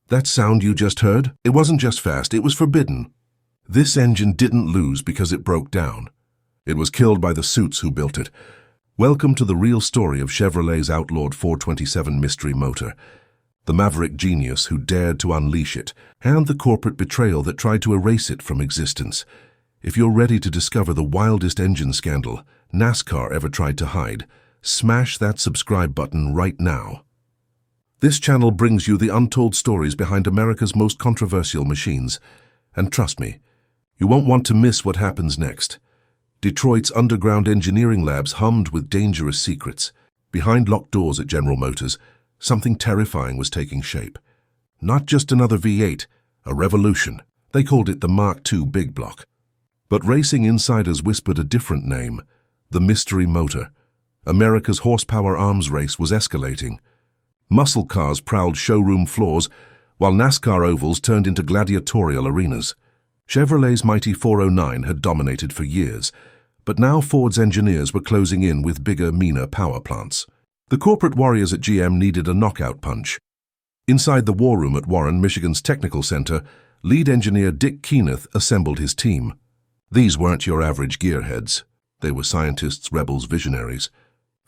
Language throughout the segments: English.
That sound you just heard? It wasn't just fast, it was forbidden. This engine didn't lose because it broke down. It was killed by the suits who built it. Welcome to the real story of Chevrolet's outlawed 427 mystery motor, the maverick genius who dared to unleash it, and the corporate betrayal that tried to erase it from existence. If you're ready to discover the wildest engine scandal NASCAR ever tried to hide, smash that subscribe button right now. This channel brings you the untold stories behind America's most controversial machines. And trust me, you won't want to miss what happens next. Detroit's underground engineering labs hummed with dangerous secrets. Behind locked doors at General Motors, something terrifying was taking shape. Not just another V8, a revolution. They called it the Mark II Big Block. But racing insiders whispered a different name, the mystery motor. America's horsepower arms race was escalating. Muscle cars prowled showroom floors, while NASCAR ovals turned into gladiatorial arenas. Chevrolet's mighty 409 had dominated for years, but now Ford's engineers were closing in with bigger, meaner power plants. The corporate warriors at GM needed a knockout punch. Inside the war room at Warren, Michigan's technical center, lead engineer Dick Kenneth assembled his team. These weren't your average gearheads. They were scientists, rebels, visionaries.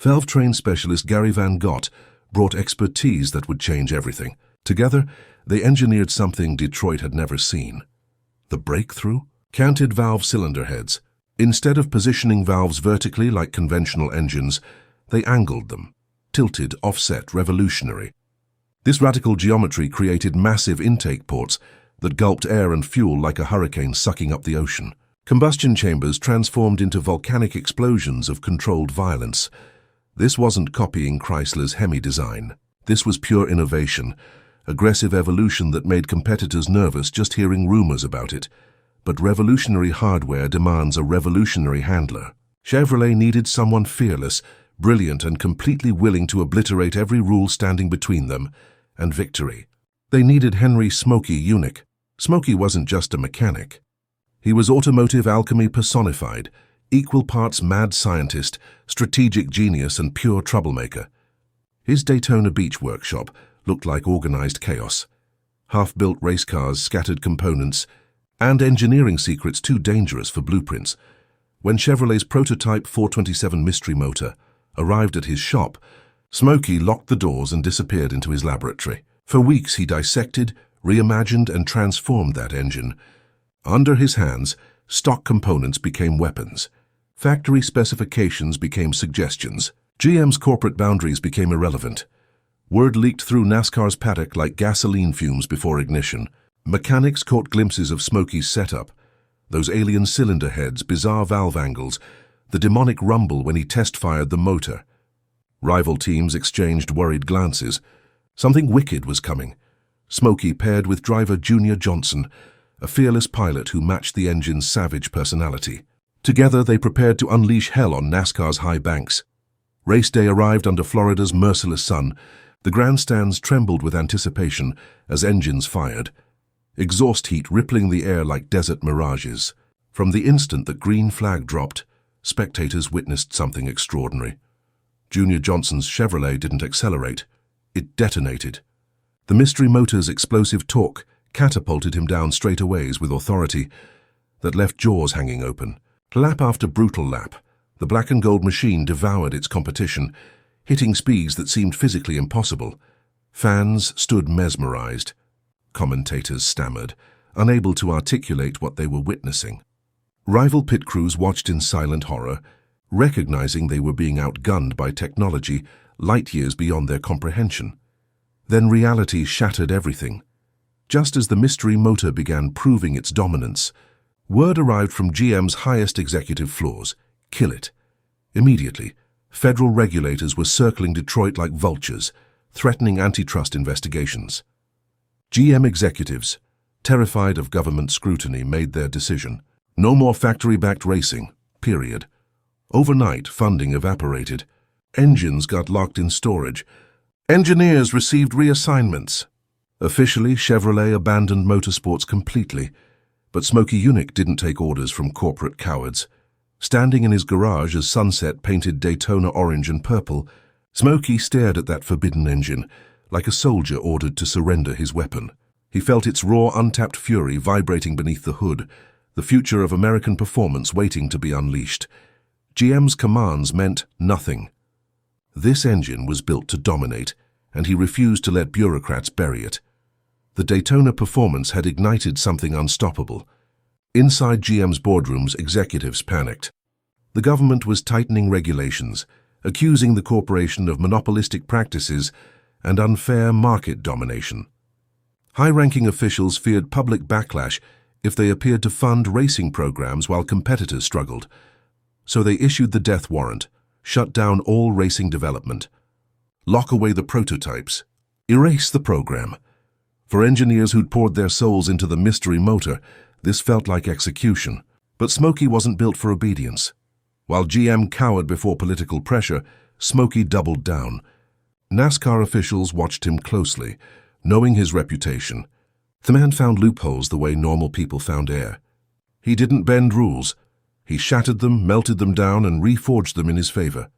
Valve-trained specialist Gary Van Gott brought expertise that would change everything. Together, they engineered something Detroit had never seen. The breakthrough? Canted valve cylinder heads. Instead of positioning valves vertically like conventional engines, they angled them. Tilted, offset, revolutionary. This radical geometry created massive intake ports that gulped air and fuel like a hurricane sucking up the ocean. Combustion chambers transformed into volcanic explosions of controlled violence. This wasn't copying Chrysler's Hemi design. This was pure innovation, aggressive evolution that made competitors nervous just hearing rumors about it. But revolutionary hardware demands a revolutionary handler. Chevrolet needed someone fearless, brilliant, and completely willing to obliterate every rule standing between them and victory. They needed Henry Smokey Yunick. Smokey wasn't just a mechanic. He was automotive alchemy personified, equal parts mad scientist, strategic genius, and pure troublemaker. His Daytona Beach workshop looked like organized chaos. Half-built race cars, scattered components, and engineering secrets too dangerous for blueprints. When Chevrolet's prototype 427 mystery motor arrived at his shop, Smokey locked the doors and disappeared into his laboratory. For weeks he dissected, reimagined, and transformed that engine. Under his hands, stock components became weapons. Factory specifications became suggestions. GM's corporate boundaries became irrelevant. Word leaked through NASCAR's paddock like gasoline fumes before ignition. Mechanics caught glimpses of Smokey's setup. Those alien cylinder heads, bizarre valve angles, the demonic rumble when he test-fired the motor. Rival teams exchanged worried glances. Something wicked was coming. Smokey paired with driver Junior Johnson, a fearless pilot who matched the engine's savage personality. Together they prepared to unleash hell on NASCAR's high banks. Race day arrived under Florida's merciless sun. The grandstands trembled with anticipation as engines fired, exhaust heat rippling the air like desert mirages. From the instant that green flag dropped, spectators witnessed something extraordinary. Junior Johnson's Chevrolet didn't accelerate. It detonated. The mystery motor's explosive torque catapulted him down straightaways with authority that left jaws hanging open. Lap after brutal lap, the black and gold machine devoured its competition, hitting speeds that seemed physically impossible. Fans stood mesmerized. Commentators stammered, unable to articulate what they were witnessing. Rival pit crews watched in silent horror, recognizing they were being outgunned by technology light years beyond their comprehension. Then reality shattered everything. Just as the mystery motor began proving its dominance, word arrived from GM's highest executive floors: kill it. Immediately, federal regulators were circling Detroit like vultures, threatening antitrust investigations. GM executives, terrified of government scrutiny, made their decision. No more factory-backed racing, period. Overnight, funding evaporated. Engines got locked in storage. Engineers received reassignments. Officially, Chevrolet abandoned motorsports completely. But Smokey Yunick didn't take orders from corporate cowards. Standing in his garage as sunset painted Daytona orange and purple, Smokey stared at that forbidden engine, like a soldier ordered to surrender his weapon. He felt its raw, untapped fury vibrating beneath the hood, the future of American performance waiting to be unleashed. GM's commands meant nothing. This engine was built to dominate, and he refused to let bureaucrats bury it. The Daytona performance had ignited something unstoppable. Inside GM's boardrooms, executives panicked. The government was tightening regulations, accusing the corporation of monopolistic practices and unfair market domination. High-ranking officials feared public backlash if they appeared to fund racing programs while competitors struggled. So they issued the death warrant, shut down all racing development, lock away the prototypes, erase the program. For engineers who'd poured their souls into the mystery motor, this felt like execution. But Smokey wasn't built for obedience. While GM cowered before political pressure, Smokey doubled down. NASCAR officials watched him closely, knowing his reputation. The man found loopholes the way normal people found air. He didn't bend rules. He shattered them, melted them down, and reforged them in his favor.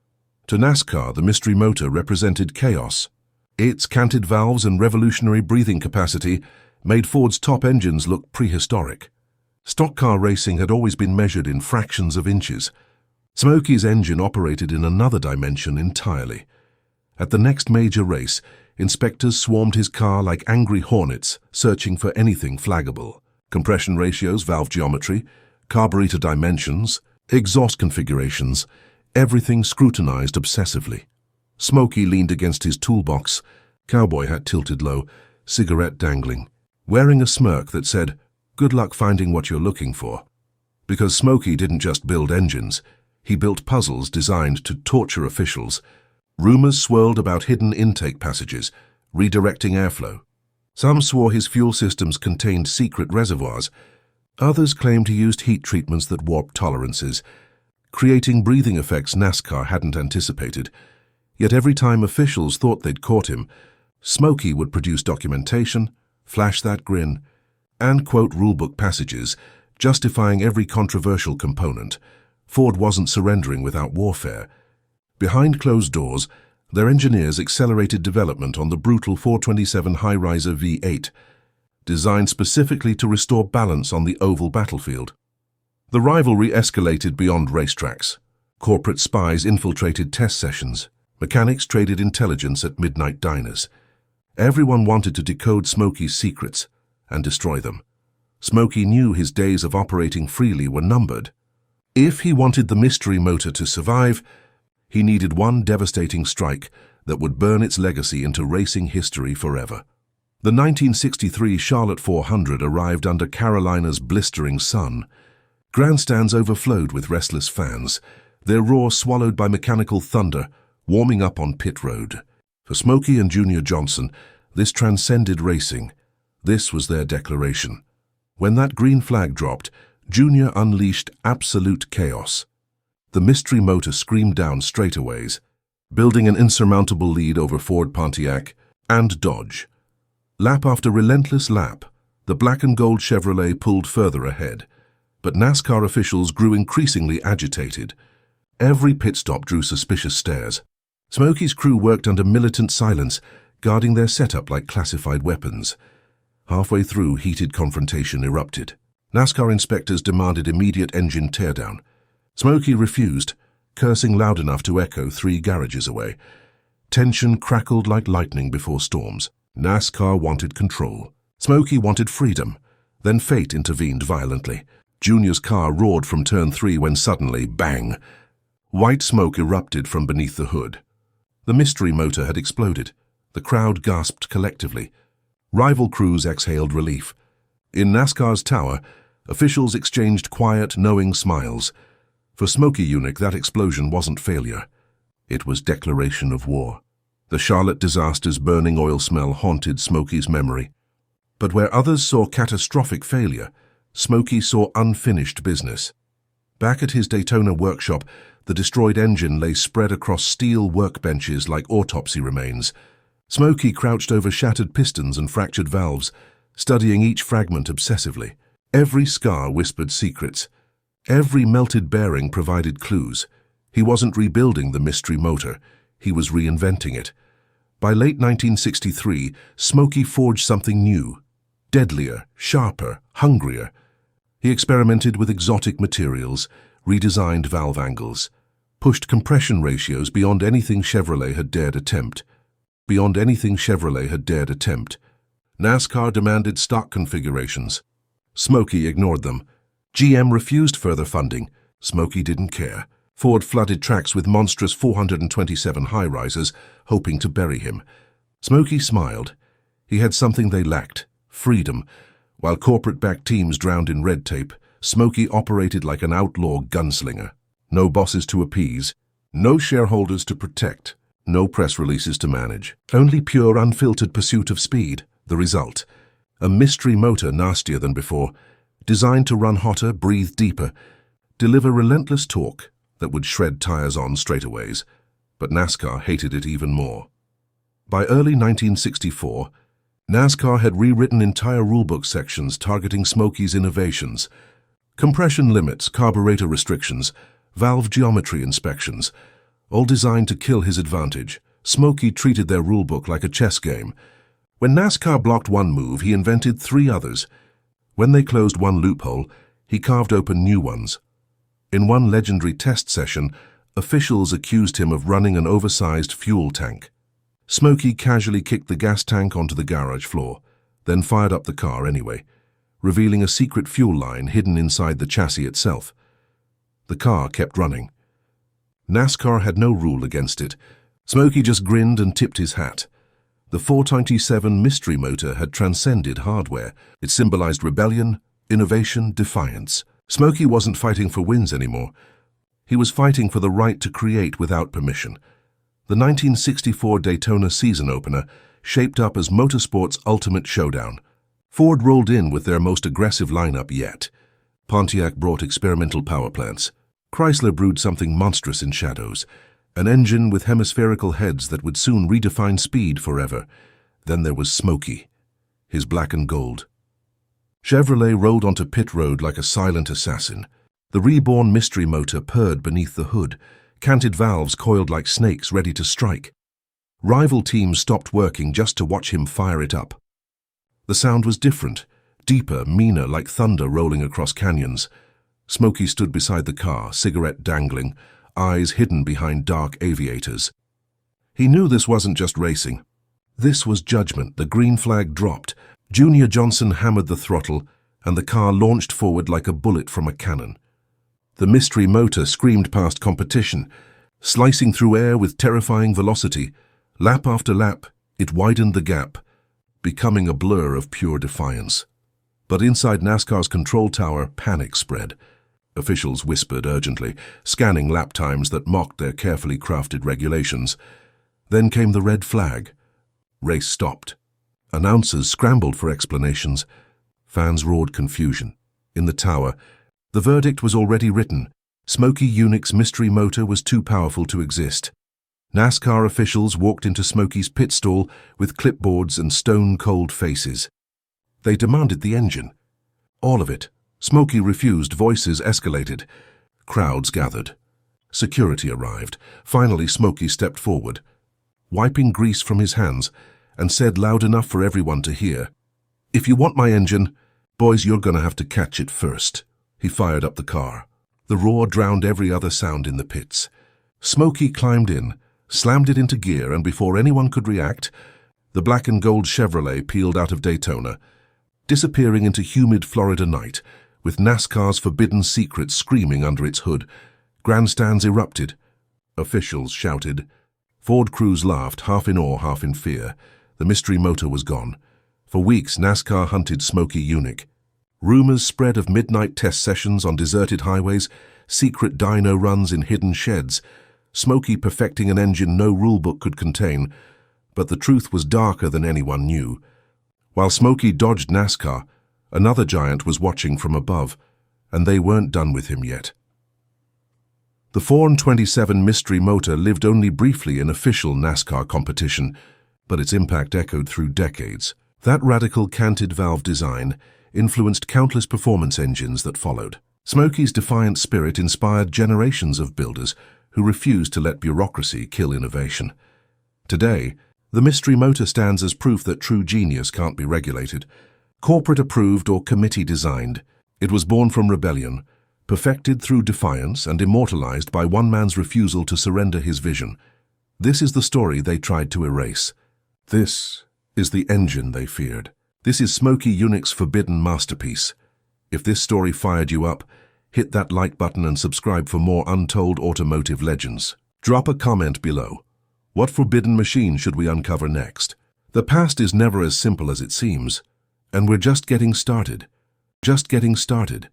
To NASCAR, the mystery motor represented chaos. Its canted valves and revolutionary breathing capacity made Ford's top engines look prehistoric. Stock car racing had always been measured in fractions of inches. Smokey's engine operated in another dimension entirely. At the next major race, inspectors swarmed his car like angry hornets, searching for anything flaggable. Compression ratios, valve geometry, carburetor dimensions, exhaust configurations, everything scrutinized obsessively. Smokey leaned against his toolbox, cowboy hat tilted low, cigarette dangling, wearing a smirk that said, "Good luck finding what you're looking for." Because Smokey didn't just build engines, he built puzzles designed to torture officials. Rumors swirled about hidden intake passages, redirecting airflow. Some swore his fuel systems contained secret reservoirs. Others claimed he used heat treatments that warped tolerances, creating breathing effects NASCAR hadn't anticipated. Yet every time officials thought they'd caught him, Smokey would produce documentation, flash that grin, and quote rulebook passages, justifying every controversial component. Ford wasn't surrendering without warfare. Behind closed doors, their engineers accelerated development on the brutal 427 high-riser V8, designed specifically to restore balance on the oval battlefield. The rivalry escalated beyond racetracks. Corporate spies infiltrated test sessions. Mechanics traded intelligence at midnight diners. Everyone wanted to decode Smokey's secrets and destroy them. Smokey knew his days of operating freely were numbered. If he wanted the mystery motor to survive, he needed one devastating strike that would burn its legacy into racing history forever. The 1963 Charlotte 400 arrived under Carolina's blistering sun. Grandstands overflowed with restless fans, their roar swallowed by mechanical thunder, warming up on pit road. For Smokey and Junior Johnson, this transcended racing. This was their declaration. When that green flag dropped, Junior unleashed absolute chaos. The mystery motor screamed down straightaways, building an insurmountable lead over Ford Pontiac and Dodge. Lap after relentless lap, the black and gold Chevrolet pulled further ahead. But NASCAR officials grew increasingly agitated. Every pit stop drew suspicious stares. Smokey's crew worked under militant silence, guarding their setup like classified weapons. Halfway through, heated confrontation erupted. NASCAR inspectors demanded immediate engine teardown. Smokey refused, cursing loud enough to echo 3 garages away. Tension crackled like lightning before storms. NASCAR wanted control. Smokey wanted freedom. Then fate intervened violently. Junior's car roared from turn 3 when suddenly, bang! White smoke erupted from beneath the hood. The mystery motor had exploded. The crowd gasped collectively. Rival crews exhaled relief. In NASCAR's tower, officials exchanged quiet, knowing smiles. For Smokey Yunick, that explosion wasn't failure. It was declaration of war. The Charlotte disaster's burning oil smell haunted Smokey's memory. But where others saw catastrophic failure, Smokey saw unfinished business. Back at his Daytona workshop, the destroyed engine lay spread across steel workbenches like autopsy remains. Smokey crouched over shattered pistons and fractured valves, studying each fragment obsessively. Every scar whispered secrets. Every melted bearing provided clues. He wasn't rebuilding the mystery motor, he was reinventing it. By late 1963, Smokey forged something new. deadlier, sharper, hungrier. He experimented with exotic materials, redesigned valve angles, pushed compression ratios beyond anything Chevrolet had dared attempt. NASCAR demanded stock configurations. Smokey ignored them. GM refused further funding. Smokey didn't care. Ford flooded tracks with monstrous 427 high-risers, hoping to bury him. Smokey smiled. He had something they lacked: freedom. While corporate-backed teams drowned in red tape, Smokey operated like an outlaw gunslinger. No bosses to appease, no shareholders to protect, no press releases to manage. Only pure, unfiltered pursuit of speed. The result: a mystery motor nastier than before, designed to run hotter, breathe deeper, deliver relentless torque that would shred tires on straightaways. But NASCAR hated it even more. By early 1964, NASCAR had rewritten entire rulebook sections targeting Smokey's innovations. Compression limits, carburetor restrictions, valve geometry inspections, all designed to kill his advantage. Smokey treated their rulebook like a chess game. When NASCAR blocked one move, he invented 3 others. When they closed one loophole, he carved open new ones. In one legendary test session, officials accused him of running an oversized fuel tank. Smokey casually kicked the gas tank onto the garage floor, then fired up the car anyway, revealing a secret fuel line hidden inside the chassis itself. The car kept running. NASCAR had no rule against it. Smokey just grinned and tipped his hat. The 427 mystery motor had transcended hardware. It symbolized rebellion, innovation, defiance. Smokey wasn't fighting for wins anymore. He was fighting for the right to create without permission. The 1964 Daytona season opener shaped up as motorsport's ultimate showdown. Ford rolled in with their most aggressive lineup yet. Pontiac brought experimental power plants. Chrysler brewed something monstrous in shadows, an engine with hemispherical heads that would soon redefine speed forever. Then there was Smokey, his black and gold. Chevrolet rolled onto pit road like a silent assassin. The reborn mystery motor purred beneath the hood, canted valves coiled like snakes ready to strike. Rival teams stopped working just to watch him fire it up. The sound was different, deeper, meaner, like thunder rolling across canyons. Smokey stood beside the car, cigarette dangling, eyes hidden behind dark aviators. He knew this wasn't just racing. This was judgment. The green flag dropped. Junior Johnson hammered the throttle, and the car launched forward like a bullet from a cannon. The mystery motor screamed past competition, slicing through air with terrifying velocity. Lap after lap, it widened the gap, becoming a blur of pure defiance. But inside NASCAR's control tower, panic spread. Officials whispered urgently, scanning lap times that mocked their carefully crafted regulations. Then came the red flag. Race stopped. Announcers scrambled for explanations. Fans roared confusion. In the tower, the verdict was already written. Smokey Yunick's mystery motor was too powerful to exist. NASCAR officials walked into Smokey's pit stall with clipboards and stone-cold faces. They demanded the engine. All of it. Smokey refused. Voices escalated. Crowds gathered. Security arrived. Finally, Smokey stepped forward, wiping grease from his hands, and said loud enough for everyone to hear, "If you want my engine, boys, you're gonna have to catch it first." He fired up the car. The roar drowned every other sound in the pits. Smokey climbed in, slammed it into gear, and before anyone could react, the black and gold Chevrolet peeled out of Daytona, disappearing into humid Florida night, with NASCAR's forbidden secrets screaming under its hood. Grandstands erupted. Officials shouted. Ford crews laughed, half in awe, half in fear. The mystery motor was gone. For weeks, NASCAR hunted Smokey Yunick. Rumors spread of midnight test sessions on deserted highways, secret dyno runs in hidden sheds, Smokey perfecting an engine no rulebook could contain. But the truth was darker than anyone knew. While Smokey dodged NASCAR, another giant was watching from above, and they weren't done with him yet. The 427 mystery motor lived only briefly in official NASCAR competition, but its impact echoed through decades. That radical canted valve design influenced countless performance engines that followed. Smokey's defiant spirit inspired generations of builders who refused to let bureaucracy kill innovation. Today, the mystery motor stands as proof that true genius can't be regulated. Corporate approved or committee designed, it was born from rebellion, perfected through defiance and immortalized by one man's refusal to surrender his vision. This is the story they tried to erase. This is the engine they feared. This is Smokey Yunick's forbidden masterpiece. If this story fired you up, hit that like button and subscribe for more untold automotive legends. Drop a comment below. What forbidden machine should we uncover next? The past is never as simple as it seems, and we're just getting started. Just getting started.